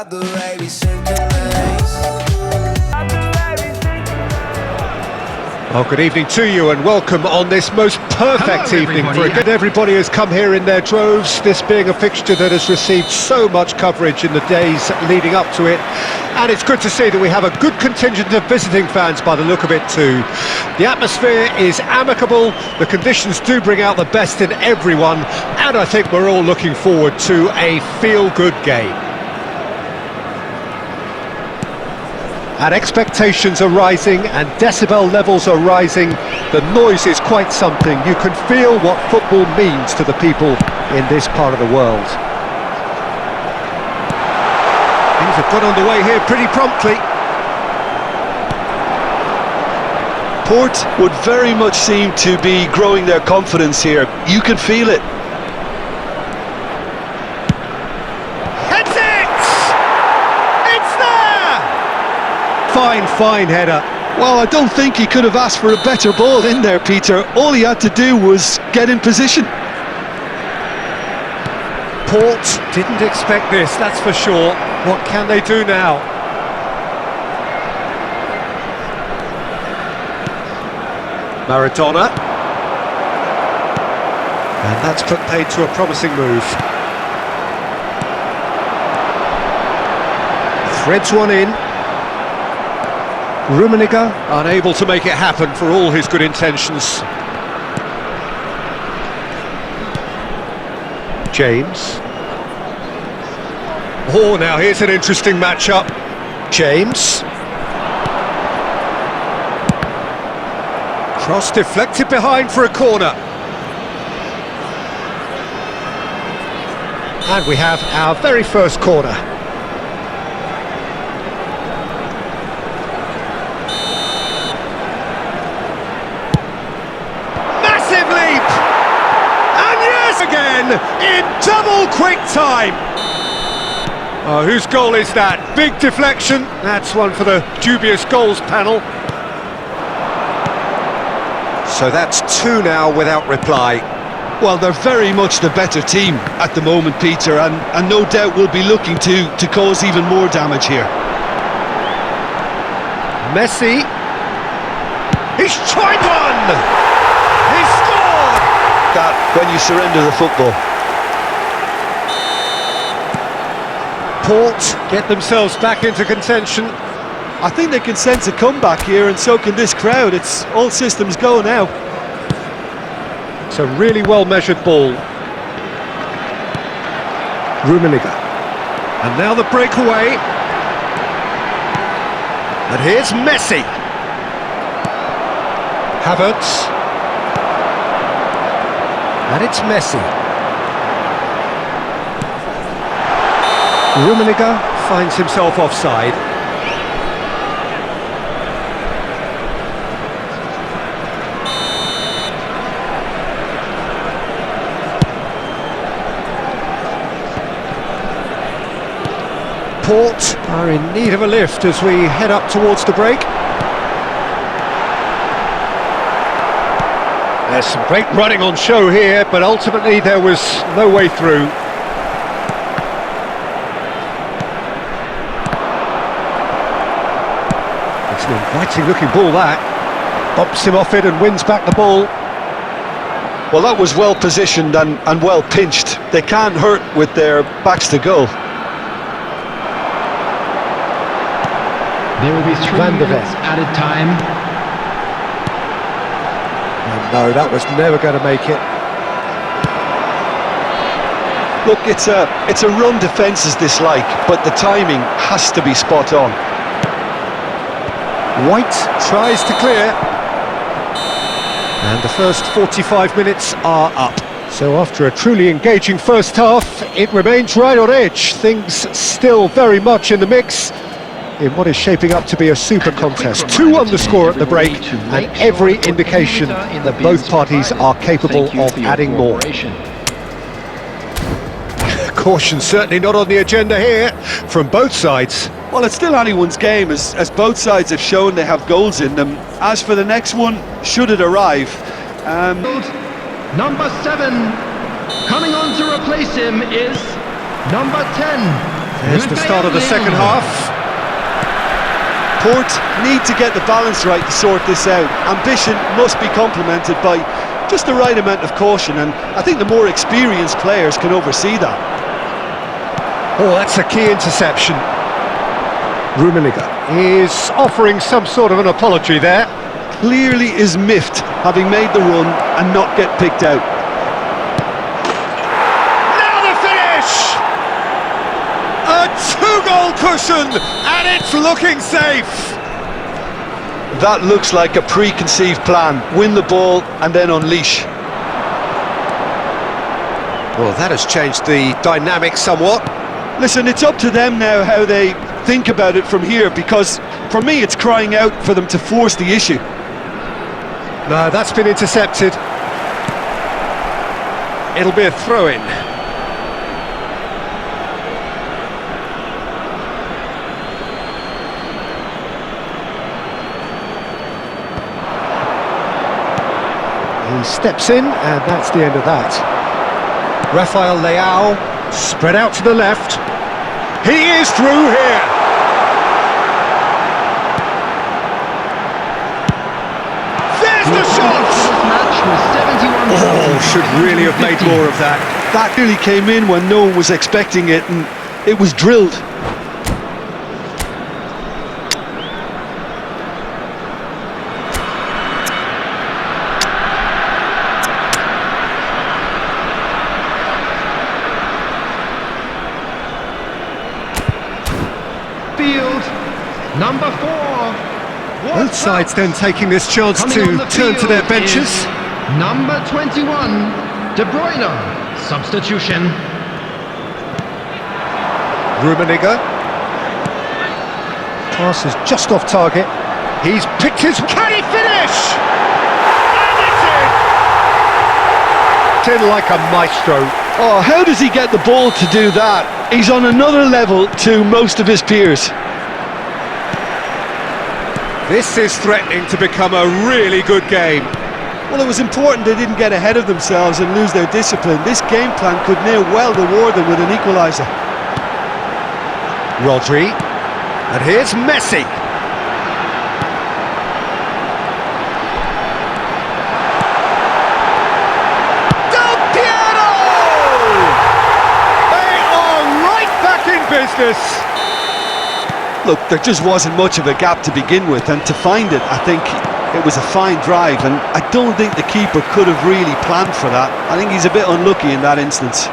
Love the way we synchronize. Well, good evening to you and welcome on this most perfect evening for a good. Everybody has come here in their droves, this being a fixture that has received so much coverage in the days leading up to it, and it's good to see that we have a good contingent of visiting fans by the look of it too. The atmosphere is amicable, the conditions do bring out the best in everyone, and I think we're all looking forward to a feel-good game. And expectations are rising and decibel levels are rising. The noise is quite something. You can feel what football means to the people in this part of the world. Things have got underway here pretty promptly. Port would very much seem to be growing their confidence here. You can feel it. Fine header. Well, I don't think he could have asked for a better ball in there, Peter. All he had to do was get in position. Port didn't expect this, that's for sure. What can they do now? Maradona. And that's put paid to a promising move. Threads one in. Rummenigge unable to make it happen for all his good intentions. James. Oh, now here's an interesting matchup. James. Cross deflected behind for a corner. And we have our very first corner. In double quick time. Oh, whose goal is that? Big deflection. That's one for the dubious goals panel. So that's two now without reply. Well, they're very much the better team at the moment, Peter, and no doubt will be looking to cause even more damage here. Messi. He's tried one! He's scored! That when you surrender the football. Port get themselves back into contention. I think they can sense a comeback here, and so can this crowd. It's all systems go now. It's a really well-measured ball. Rummenigge. And now the breakaway. And here's Messi. Havertz. And it's Messi. Rummenigge finds himself offside. Port are in need of a lift as we head up towards the break. There's some great running on show here, but ultimately there was no way through. It's an inviting looking ball that. Bumps him off it and wins back the ball. Well, that was well positioned and well pinched. They can't hurt with their backs to goal. There will be 3 minutes added time. No, that was never going to make it. Look, it's a run defence is dislike, but the timing has to be spot on. White tries to clear. And the first 45 minutes are up. So after a truly engaging first half, it remains right on edge. Things still very much in the mix in what is shaping up to be a super contest. 2-1 the score at the break, and every indication that both parties are capable of adding more. Caution certainly not on the agenda here from both sides. Well, it's still anyone's game, as both sides have shown they have goals in them. As for the next one, should it arrive, Number 7, coming on to replace him is number 10, There's the start of the second half. Port need to get the balance right to sort this out. Ambition must be complemented by just the right amount of caution, and I think the more experienced players can oversee that. Oh, that's a key interception. Rummenigge is offering some sort of an apology there. Clearly is miffed, having made the run and not get picked out. Now the finish! A two-goal cushion, and it's looking safe. That looks like a preconceived plan. Win the ball and then unleash. Well, that has changed the dynamic somewhat. Listen, it's up to them now how they think about it from here, because for me it's crying out for them to force the issue. No, that's been intercepted. It'll be a throw-in. He steps in, and that's the end of that. Rafael Leao, spread out to the left. He is through here. There's the shot! Oh, should really have made more of that. That really came in when no one was expecting it, and it was drilled. Number 4. Both sides then taking this chance to turn to their benches. Number 21, De Bruyne, substitution. Rummenigge. Pass is just off target. He's picked his... Can he finish? And it's in like a maestro. Oh, how does he get the ball to do that? He's on another level to most of his peers. This is threatening to become a really good game. Well, it was important they didn't get ahead of themselves and lose their discipline. This game plan could now well reward them with an equaliser. Rodri. And here's Messi. Del Piero! They are right back in business. Look, there just wasn't much of a gap to begin with, and to find it, I think it was a fine drive, and I don't think the keeper could have really planned for that. I think he's a bit unlucky in that instance.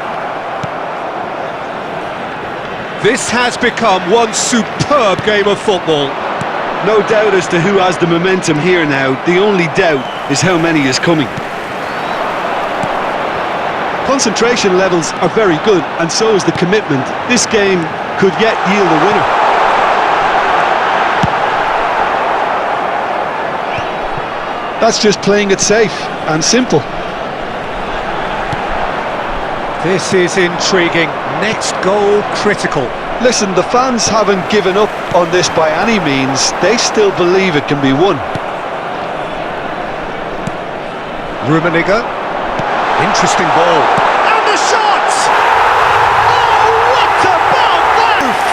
This has become one superb game of football. No doubt as to who has the momentum here now. The only doubt is how many is coming. Concentration levels are very good, and so is the commitment. This game could yet yield a winner. That's just playing it safe and simple. This is intriguing. Next goal critical. Listen, the fans haven't given up on this by any means. They still believe it can be won. Rummenigge. Interesting ball. And the shot! Oh, what about that?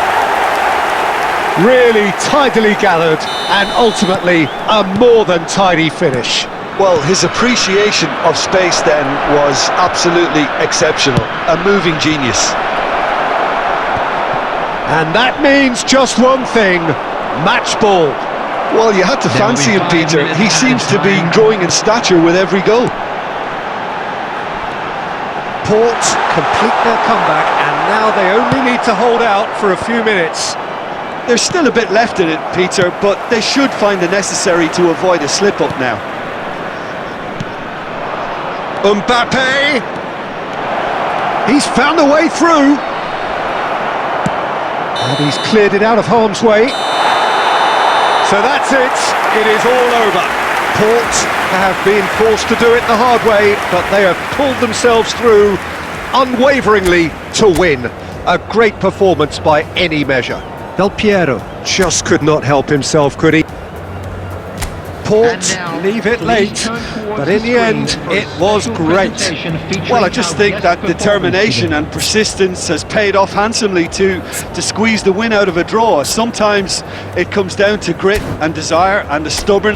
Really tidily gathered, and ultimately a more than tidy finish. Well, his appreciation of space then was absolutely exceptional. A moving genius. And that means just one thing, match ball. Well, you had to fancy him, Peter. He seems to be growing in stature with every goal. Port complete their comeback, and now they only need to hold out for a few minutes. There's still a bit left in it, Peter, but they should find the necessary to avoid a slip-up now. Mbappe! He's found a way through. And he's cleared it out of harm's way. So that's it. It is all over. Port have been forced to do it the hard way, but they have pulled themselves through unwaveringly to win. A great performance by any measure. Del Piero just could not help himself, could he? Port leave it late, but in the end, it was great. Well, I just think that determination and persistence has paid off handsomely to squeeze the win out of a draw. Sometimes it comes down to grit and desire and the stubborn.